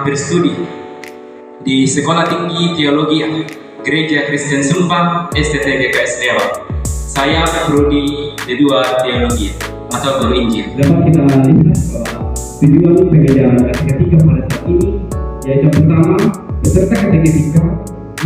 berstudi di Sekolah Tinggi Teologi Gereja Kristen Sumba STTGKS Lewat. Saya prodi D2 Teologi atau Guru Injil. Dapat kita lihat bahwa tujuan perbedaan kategoritika pada saat ini yaitu pertama, peserta kategoritika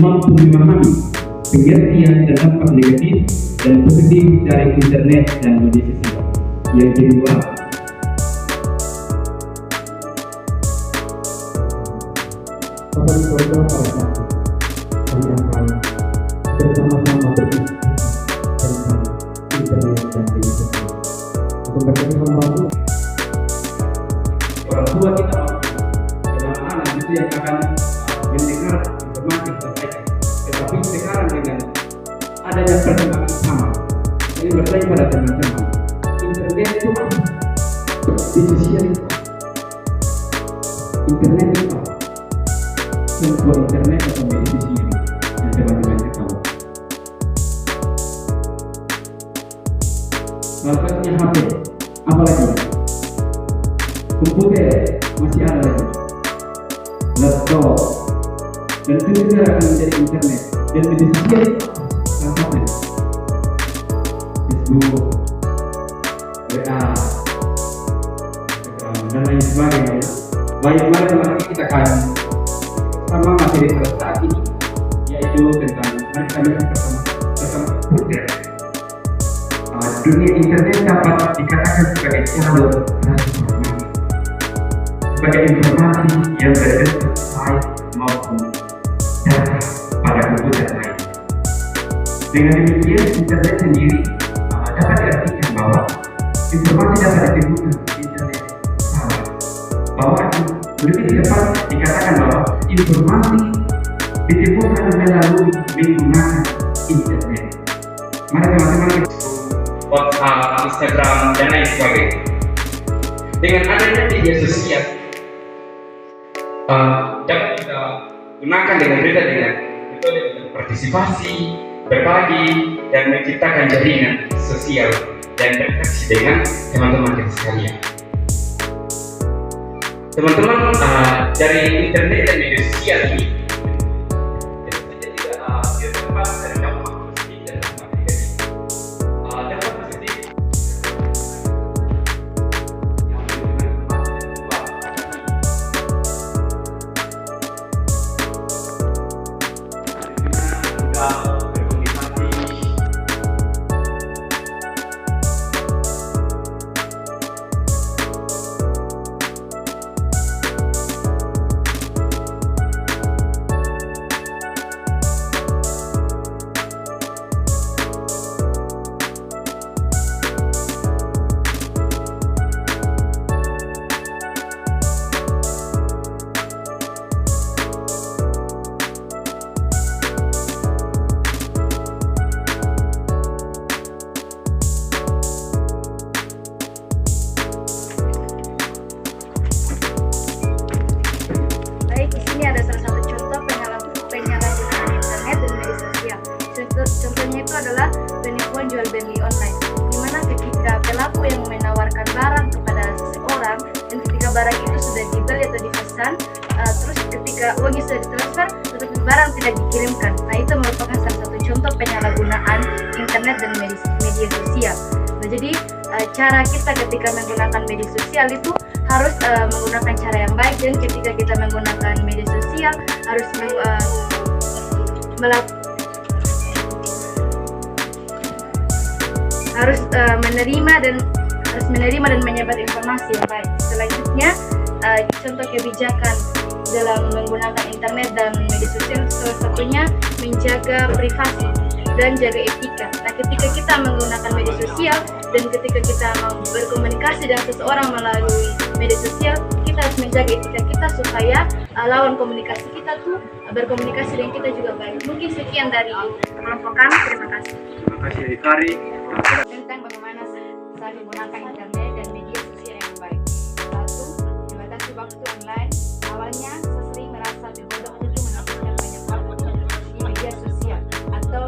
mampu memahami pengertian dan dampak negatif dan positif dari internet dan media sosial. Yang kedua, pada program pada saat kami akan bersama-sama berdiskusi tentang internet dan media sosial untuk menjadi membantu orang tua kita dan anak-anak itu yang akan mendengar informasi terbaik. Tetapi sekarang dengan adanya perkembangan sama, ini bertanya pada teman-teman, internet itu apa? Di sosial itu internet itu apa? Sebuah internet atau media sosial yang teman-teman tahu. Salah satunya HP, apalagi komputer masih ada lagi, laptop, dan itu juga akan menjadi internet dan media sosial salah satu Facebook, WA, Instagram, dan lain sebagainya. Baik, mari kita akan sama materi pada saat ini, yaitu tentang mari bersama komputer. Dunia internet dapat dikatakan sebagai jalur transformasi, sebagai informasi yang berbentuk file maupun data pada komputer lain. Dengan demikian, internet sendiri dapat diartikan bahwa informasi dapat ditemukan di internet. Bahwa lebih tepat dikatakan bahwa informasi ditemukan melalui menggunakan internet. Mari teman-teman, WhatsApp, Instagram, dan lain sebagainya. Dengan adanya media sosial, dapat kita gunakan dengan metode partisipasi, berbagi, dan menciptakan jaringan sosial dan berinteraksi dengan teman-teman kita sekalian. Teman-teman, dari internet dan media sosial ini ada salah satu contoh penyalahgunaan internet dan media sosial. Contohnya itu adalah penipuan jual beli online, di mana ketika pelaku yang menawarkan barang kepada seseorang dan ketika barang itu sudah dibeli atau dipesan, terus ketika uangnya sudah ditransfer tetapi barang tidak dikirimkan. Nah, itu merupakan salah satu contoh penyalahgunaan internet dan media sosial. Nah, jadi cara kita ketika menggunakan media sosial itu harus menggunakan cara yang baik, dan ketika kita menggunakan media sosial harus menerima dan menyebar informasi yang baik. Selanjutnya, contoh kebijakan dalam menggunakan internet dan media sosial salah satunya menjaga privasi dan jaga etika. Nah, ketika kita menggunakan media sosial dan ketika kita mau berkomunikasi dengan seseorang melalui media sosial, kita harus menjaga etika kita supaya lawan komunikasi kita tuh berkomunikasi dengan kita juga baik. Mungkin sekian dari kelompok kami. Terima kasih. terima kasih Kari. Tentang bagaimana saya menggunakan internet dan media sosial yang baik. Satu, membatasi waktu online. Awalnya saya sering merasa tergoda untuk menghabiskan banyak waktu di media sosial atau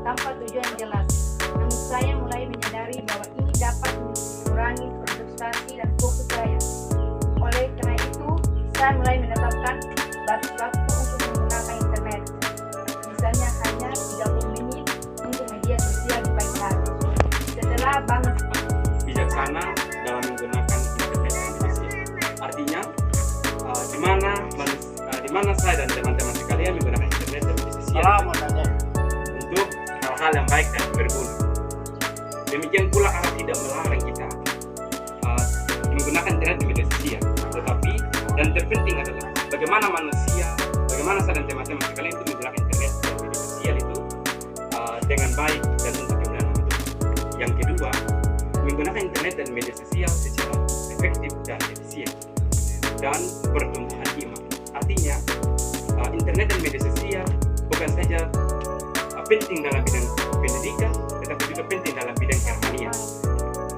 tanpa tujuan jelas. Namun saya mulai menyadari bahwa ini dapat mengurangi konsentrasi dan fokus saya. Oleh karena itu, saya mulai menetapkan saya dan teman-teman sekalian menggunakan internet dan media sosial untuk hal-hal yang baik dan berguna. Demikian pula Allah tidak melarang kita menggunakan internet dan media sosial, tetapi dan terpenting adalah bagaimana saya dan teman-teman sekalian itu menggunakan internet dan media sosial itu dengan baik dan untuk kemudahan hidup. Yang kedua, menggunakan internet dan media sosial secara efektif dan efisien dan pertumbuhan iman. Artinya, internet dan media sosial bukan saja penting dalam bidang pendidikan, tetapi juga penting dalam bidang kerohanian.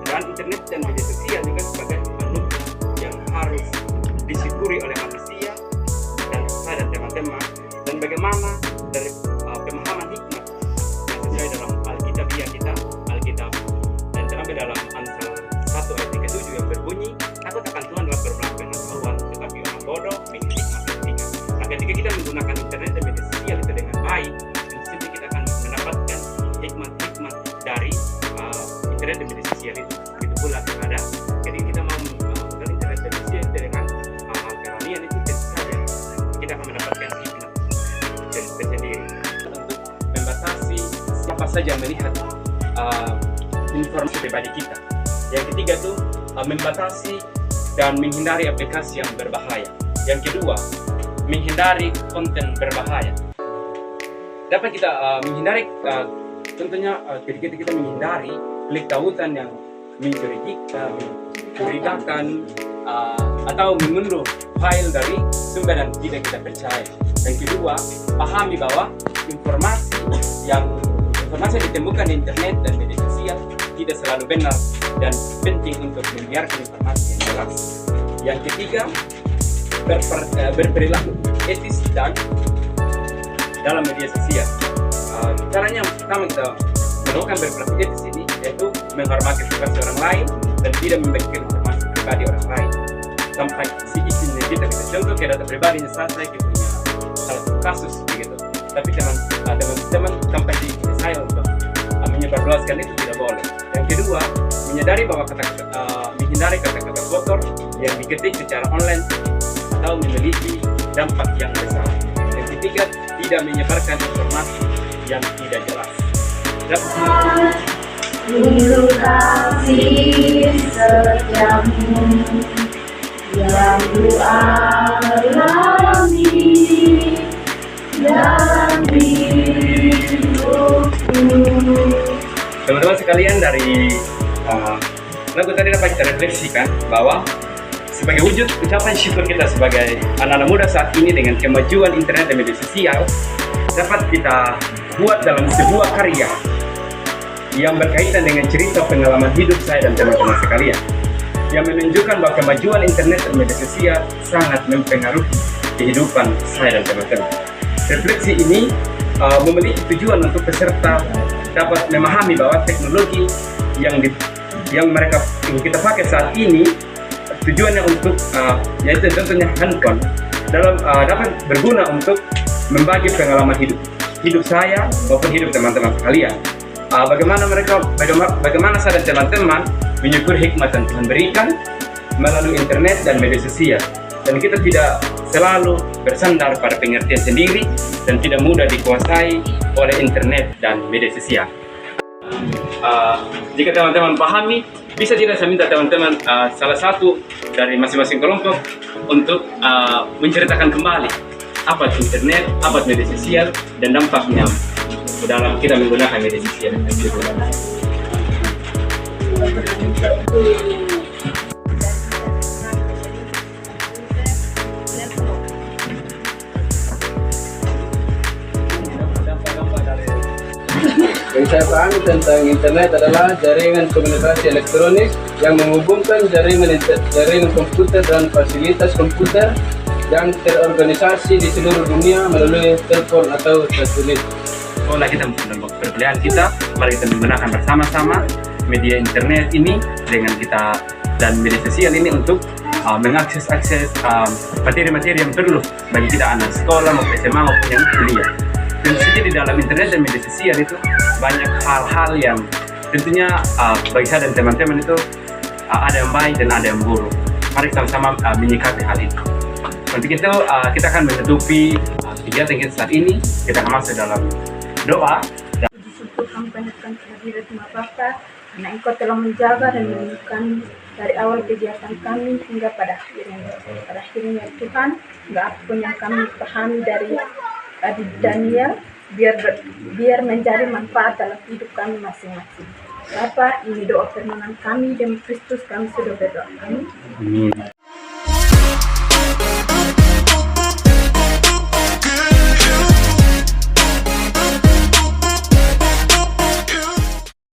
Dan internet dan media sosial juga sebagai anugerah yang harus disyukuri oleh manusia dan saya dan teman-teman. Dan bagaimana dari pemahaman hikmat yang sesuai dalam Alkitabiah kita, Alkitab, dan terdapat dalam Amsal 1 ayat 37 yang berbunyi, takut akan Tuhan adalah berbelakang pengetahuan, tetapi orang bodoh milik hikmat dan etika. Nah, ketika kita menggunakan internet dan media sosial itu dengan baik, tentu kita akan mendapatkan hikmat-hikmat dari internet dan media sosial itu. Begitu pula ada. Jadi kita mau menggunakan internet dan media sosial dengan hal-hal kerohanian itu tentu saja kita akan mendapatkan hikmat dan tersendiri untuk membatasi siapa saja yang melihat informasi pribadi kita. Yang ketiga tuh membatasi dan menghindari aplikasi yang berbahaya. Yang kedua, menghindari konten berbahaya. Dapat kita menghindari tentunya ketika kita menghindari klik tautan yang mencurigakan atau mengunduh file dari sumber yang tidak kita percaya. Yang kedua, pahami bahwa informasi yang ditemukan di internet dan media sosial tidak selalu benar dan penting untuk membiarkan informasi yang jelas. Yang ketiga, berperilaku etis dan dalam media sosial. Caranya pertama kita melakukan berperilaku etis ini yaitu menghormati privasi orang lain dan tidak membagikan informasi pribadi orang lain sampai si izinnya kita bisa contoh ke data pribadinya saya punya salah satu kasus begitu, tapi teman-teman sampai di saya untuk menyebarluaskan itu tidak boleh. Yang kedua, menghindari kata-kata kotor yang diketik secara online atau memiliki dampak yang besar. Yang ketiga, tidak menyebarkan informasi yang tidak jelas. Dulu kasih setiamu yang ku alami dalam hidupku. Teman-teman sekalian, dari lagu tadi dapat kita refleksikan bahwa sebagai wujud ucapan syukur kita sebagai anak-anak muda saat ini dengan kemajuan internet dan media sosial, dapat kita buat dalam sebuah karya yang berkaitan dengan cerita pengalaman hidup saya dan teman-teman sekalian, yang menunjukkan bahwa kemajuan internet dan media sosial sangat mempengaruhi kehidupan saya dan teman-teman. Refleksi ini memiliki tujuan untuk peserta dapat memahami bahwa teknologi yang kita pakai saat ini tujuannya untuk yaitu tentunya handphone dapat berguna untuk membagi pengalaman hidup saya maupun hidup teman-teman sekalian. Bagaimana saya dan teman-teman menyukur hikmat yang Tuhan berikan melalui internet dan media sosial, dan kita tidak selalu bersandar pada pengertian sendiri dan tidak mudah dikuasai oleh internet dan media sosial. Jika teman-teman pahami, bisa tidak saya minta teman-teman salah satu dari masing-masing kelompok untuk menceritakan kembali apa itu internet, apa itu media sosial, dan dampaknya dalam kita menggunakan media sosial. Yang saya pahami tentang internet adalah jaringan komunikasi elektronik yang menghubungkan jaringan komputer dan fasilitas komputer yang terorganisasi di seluruh dunia melalui telepon atau satelit. Sekolah kita perkuliahan kita, mari kita menggunakan bersama-sama media internet ini dengan kita dan media sosial ini untuk mengakses materi-materi yang perlu bagi kita anak sekolah maupun SMA maupun yang kuliah. Tentu saja di dalam internet dan media sosial itu banyak hal-hal yang tentunya bagi saya dan teman-teman itu ada yang baik dan ada yang buruk. Mari sama-sama menyikapi hal itu. Untuk itu kita akan menutupi kegiatan kita saat ini. Kita akan masuk dalam doa. Puji syukur kami panjatkan kehadirat Maha Bapa, karena Engkau telah menjaga dan melindungi dari awal kegiatan kami hingga pada akhirnya. Pada akhirnya Tuhan, nggak apapun yang kami pahami dari Adik Daniel, biar menjadi manfaat dalam hidup kami masing-masing. Bapa, ini doa permohonan kami demi Kristus kami sudah berdoa. Amin. Amin.